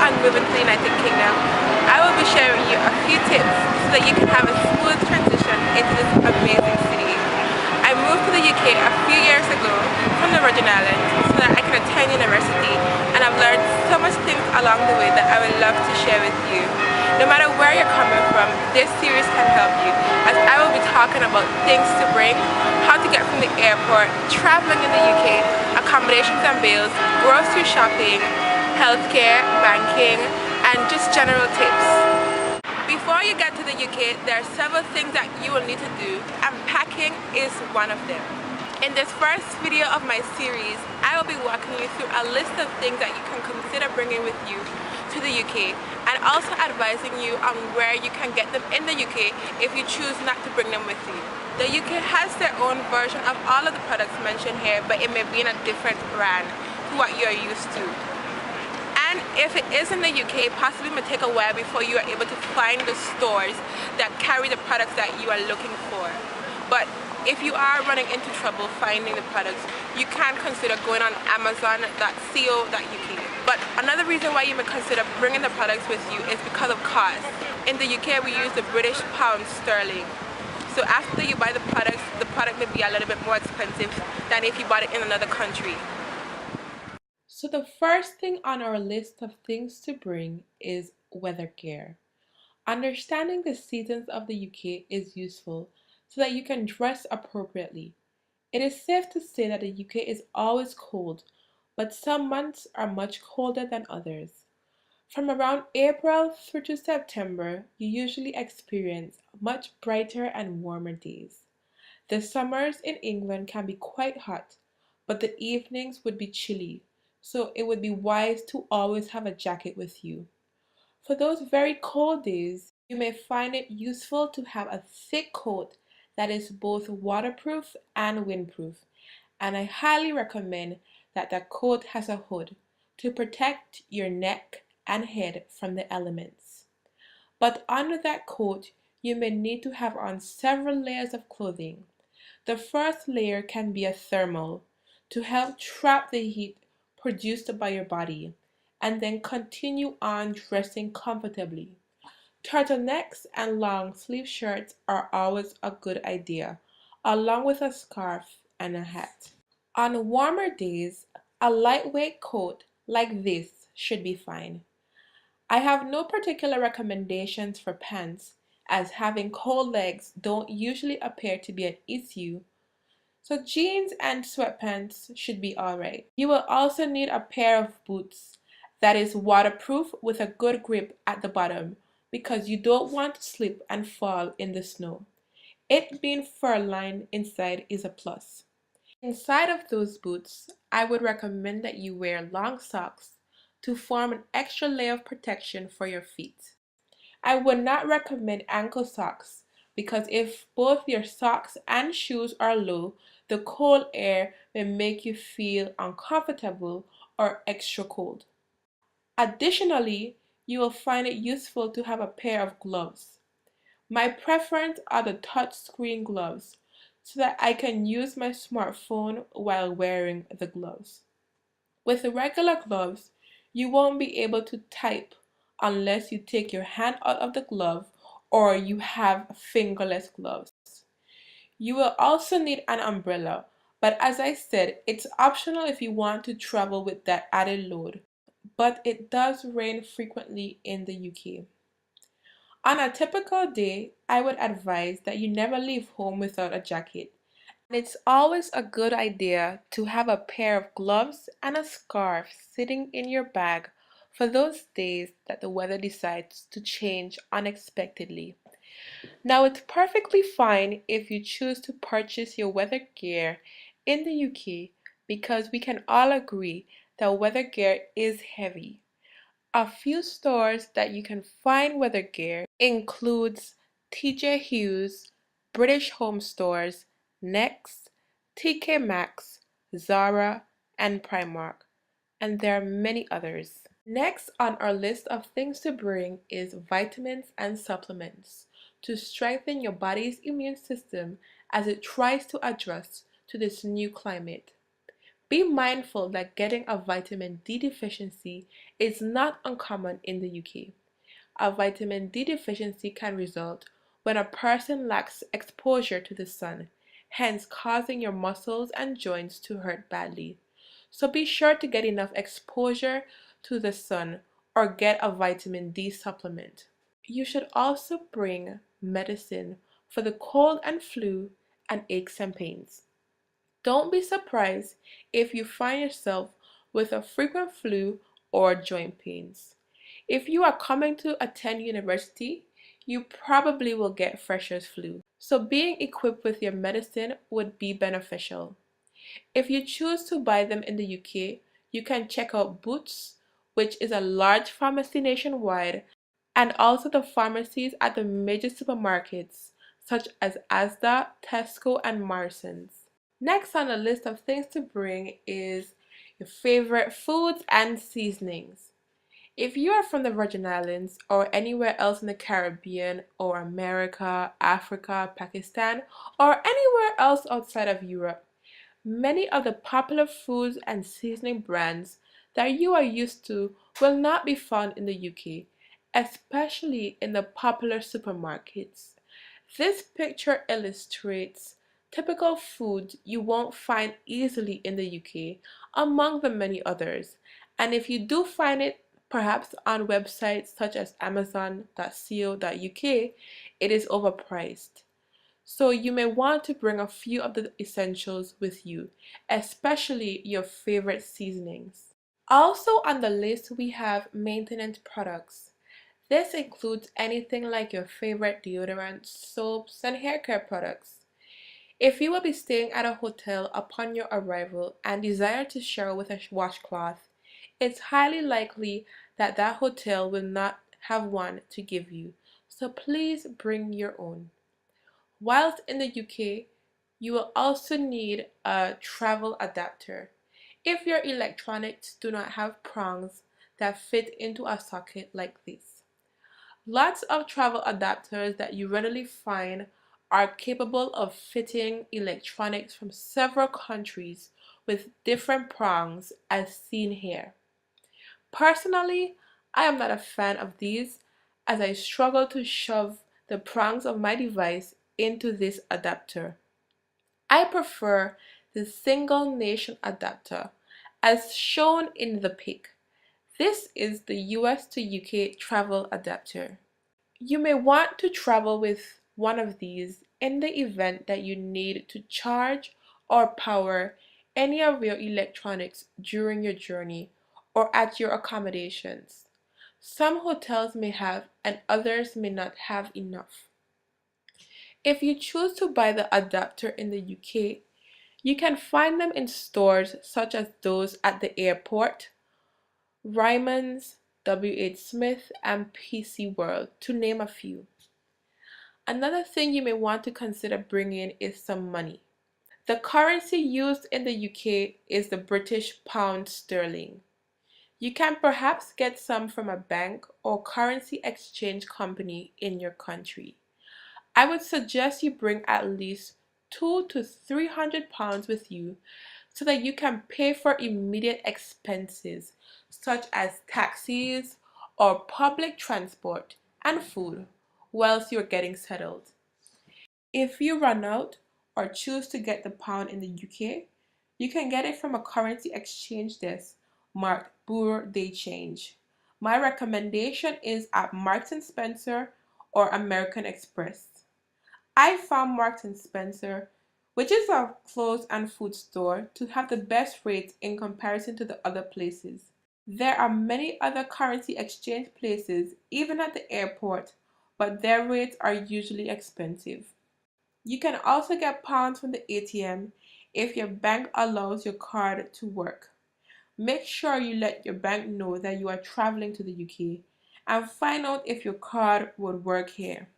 on moving to the United Kingdom, I will be sharing you a few tips so that you can have a smooth transition into this amazing city. I moved to the UK a few years ago from the Virgin Islands so that I can attend university, and I've learned so much things along the way that I would love to share with you. No matter where you're coming from, this series can help you, as I will be talking about things to bring, how to get from the airport, traveling in the UK, accommodations and bills, grocery shopping, healthcare, banking, and just general tips. Before you get to the UK, there are several things that you will need to do, and packing is one of them. In this first video of my series, I will be walking you through a list of things that you can consider bringing with you to the UK, and also advising you on where you can get them in the UK if you choose not to bring them with you. The UK has their own version of all of the products mentioned here, but it may be in a different brand to what you're used to. And if it is in the UK, possibly may take a while before you are able to find the stores that carry the products that you are looking for. But if you are running into trouble finding the products, you can consider going on amazon.co.uk. But another reason why you may consider bringing the products with you is because of cost. In the UK, we use the British pound sterling. So after you buy the product may be a little bit more expensive than if you bought it in another country. So the first thing on our list of things to bring is weather gear. Understanding the seasons of the UK is useful so that you can dress appropriately. It is safe to say that the UK is always cold, but some months are much colder than others. From around April through to September, you usually experience much brighter and warmer days. The summers in England can be quite hot, but the evenings would be chilly, so it would be wise to always have a jacket with you. For those very cold days, you may find it useful to have a thick coat that is both waterproof and windproof, and I highly recommend that the coat has a hood to protect your neck and head from the elements. But under that coat, you may need to have on several layers of clothing. The first layer can be a thermal to help trap the heat produced by your body, and then continue on dressing comfortably. Turtlenecks and long sleeve shirts are always a good idea, along with a scarf and a hat. On warmer days, a lightweight coat like this should be fine. I have no particular recommendations for pants, as having cold legs don't usually appear to be an issue, so jeans and sweatpants should be alright. You will also need a pair of boots that is waterproof with a good grip at the bottom, because you don't want to slip and fall in the snow. It being fur-lined inside is a plus. Inside of those boots, I would recommend that you wear long socks to form an extra layer of protection for your feet. I would not recommend ankle socks, because if both your socks and shoes are low, the cold air may make you feel uncomfortable or extra cold. Additionally, you will find it useful to have a pair of gloves. My preference are the touchscreen gloves, so that I can use my smartphone while wearing the gloves. With the regular gloves, you won't be able to type unless you take your hand out of the glove or you have fingerless gloves. You will also need an umbrella, but as I said, it's optional if you want to travel with that added load. But it does rain frequently in the UK. On a typical day, I would advise that you never leave home without a jacket. And it's always a good idea to have a pair of gloves and a scarf sitting in your bag for those days that the weather decides to change unexpectedly. Now, it's perfectly fine if you choose to purchase your weather gear in the UK, because we can all agree that weather gear is heavy. A few stores that you can find weather gear includes TJ Hughes, British Home Stores, Next, TK Maxx, Zara, and Primark, and there are many others. Next on our list of things to bring is vitamins and supplements to strengthen your body's immune system as it tries to adjust to this new climate. Be mindful that getting a vitamin D deficiency is not uncommon in the UK. A vitamin D deficiency can result when a person lacks exposure to the sun, hence causing your muscles and joints to hurt badly. So be sure to get enough exposure to the sun or get a vitamin D supplement. You should also bring medicine for the cold and flu and aches and pains. Don't be surprised if you find yourself with a frequent flu or joint pains. If you are coming to attend university, you probably will get freshers flu. So being equipped with your medicine would be beneficial. If you choose to buy them in the UK, you can check out Boots, which is a large pharmacy nationwide, and also the pharmacies at the major supermarkets such as Asda, Tesco, and Morrisons. Next on the list of things to bring is your favorite foods and seasonings. If you are from the Virgin Islands or anywhere else in the Caribbean or America, Africa, Pakistan, or anywhere else outside of Europe, many of the popular foods and seasoning brands that you are used to will not be found in the UK, especially in the popular supermarkets. This picture illustrates typical foods you won't find easily in the UK, among the many others. And if you do find it, perhaps on websites such as amazon.co.uk, it is overpriced. So you may want to bring a few of the essentials with you, especially your favorite seasonings. Also on the list we have maintenance products. This includes anything like your favorite deodorants, soaps, and hair care products. If you will be staying at a hotel upon your arrival and desire to shower with a washcloth, it's highly likely that that hotel will not have one to give you, so please bring your own. Whilst in the UK, you will also need a travel adapter. If your electronics do not have prongs that fit into a socket like this. Lots of travel adapters that you readily find are capable of fitting electronics from several countries with different prongs as seen here. Personally, I am not a fan of these as I struggle to shove the prongs of my device into this adapter. I prefer the single nation adapter as shown in the pic. This is the US to UK travel adapter. You may want to travel with one of these in the event that you need to charge or power any of your electronics during your journey or at your accommodations. Some hotels may have and others may not have enough. If you choose to buy the adapter in the UK, you can find them in stores such as those at the airport, Ryman's, WH Smith, and PC World, to name a few. Another thing you may want to consider bringing is some money. The currency used in the UK is the British pound sterling. You can perhaps get some from a bank or currency exchange company in your country. I would suggest you bring at least £200 to £300 with you so that you can pay for immediate expenses such as taxis or public transport and food whilst you're getting settled. If you run out or choose to get the pound in the UK, you can get it from a currency exchange desk marked Bureau de Change. My recommendation is at Marks and Spencer or American Express. I found Marks and Spencer, which is a clothes and food store, to have the best rates in comparison to the other places. There are many other currency exchange places, even at the airport, but their rates are usually expensive. You can also get pounds from the ATM if your bank allows your card to work. Make sure you let your bank know that you are traveling to the UK and find out if your card would work here.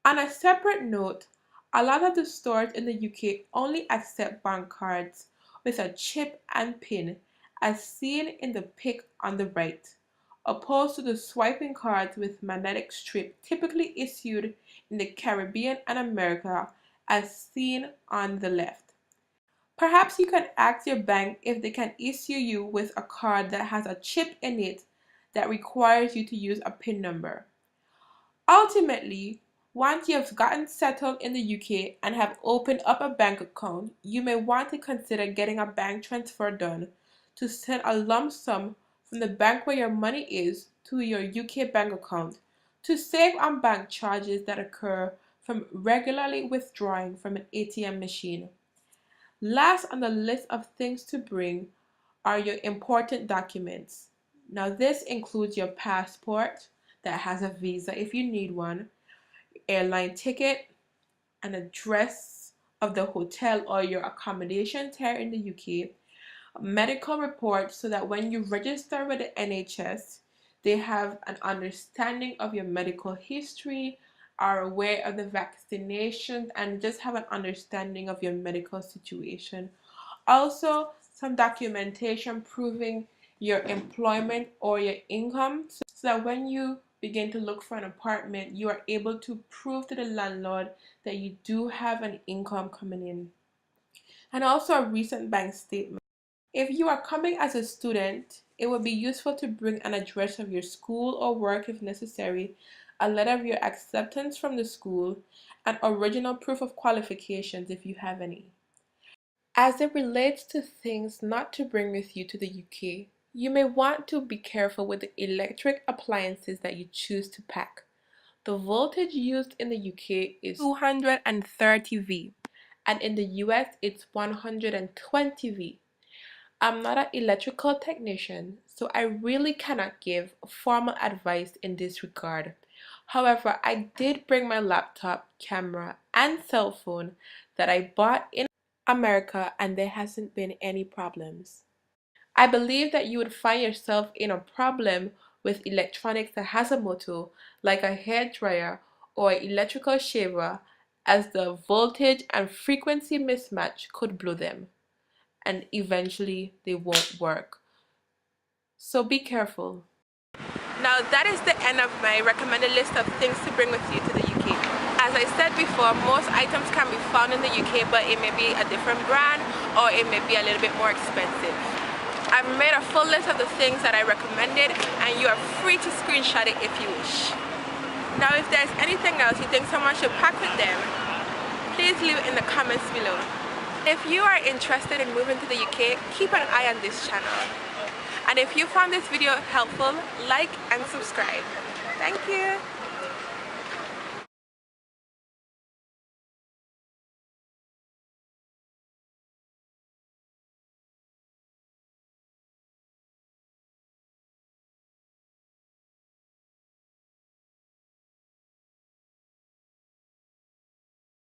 On a separate note, a lot of the stores in the UK only accept bank cards with a chip and pin as seen in the pic on the right, opposed to the swiping cards with magnetic strip typically issued in the Caribbean and America as seen on the left. Perhaps you can ask your bank if they can issue you with a card that has a chip in it that requires you to use a PIN number. Ultimately, once you have gotten settled in the UK and have opened up a bank account, you may want to consider getting a bank transfer done to send a lump sum from the bank where your money is to your UK bank account to save on bank charges that occur from regularly withdrawing from an ATM machine. Last on the list of things to bring are your important documents. Now, this includes your passport that has a visa if you need one, airline ticket, an address of the hotel or your accommodations here in the UK, a medical report so that when you register with the NHS, they have an understanding of your medical history, are aware of the vaccinations, and just have an understanding of your medical situation. Also, some documentation proving your employment or your income so that when you begin to look for an apartment, you are able to prove to the landlord that you do have an income coming in. And also a recent bank statement. If you are coming as a student, it would be useful to bring an address of your school or work if necessary, a letter of your acceptance from the school, and original proof of qualifications if you have any. As it relates to things not to bring with you to the UK, you may want to be careful with the electric appliances that you choose to pack. The voltage used in the UK is 230 V, and in the US it's 120 V. I'm not an electrical technician, so I really cannot give formal advice in this regard. However, I did bring my laptop, camera, and cell phone that I bought in America, and there hasn't been any problems. I believe that you would find yourself in a problem with electronics that has a motor, like a hair dryer or electrical shaver, as the voltage and frequency mismatch could blow them, and eventually they won't work. So be careful. Now that is the end of my recommended list of things to bring with you to the UK. As I said before, most items can be found in the UK, but it may be a different brand or it may be a little bit more expensive. I've made a full list of the things that I recommended, and you are free to screenshot it if you wish. Now if there's anything else you think someone should pack with them, please leave it in the comments below. If you are interested in moving to the UK, keep an eye on this channel. And if you found this video helpful, like and subscribe. Thank you.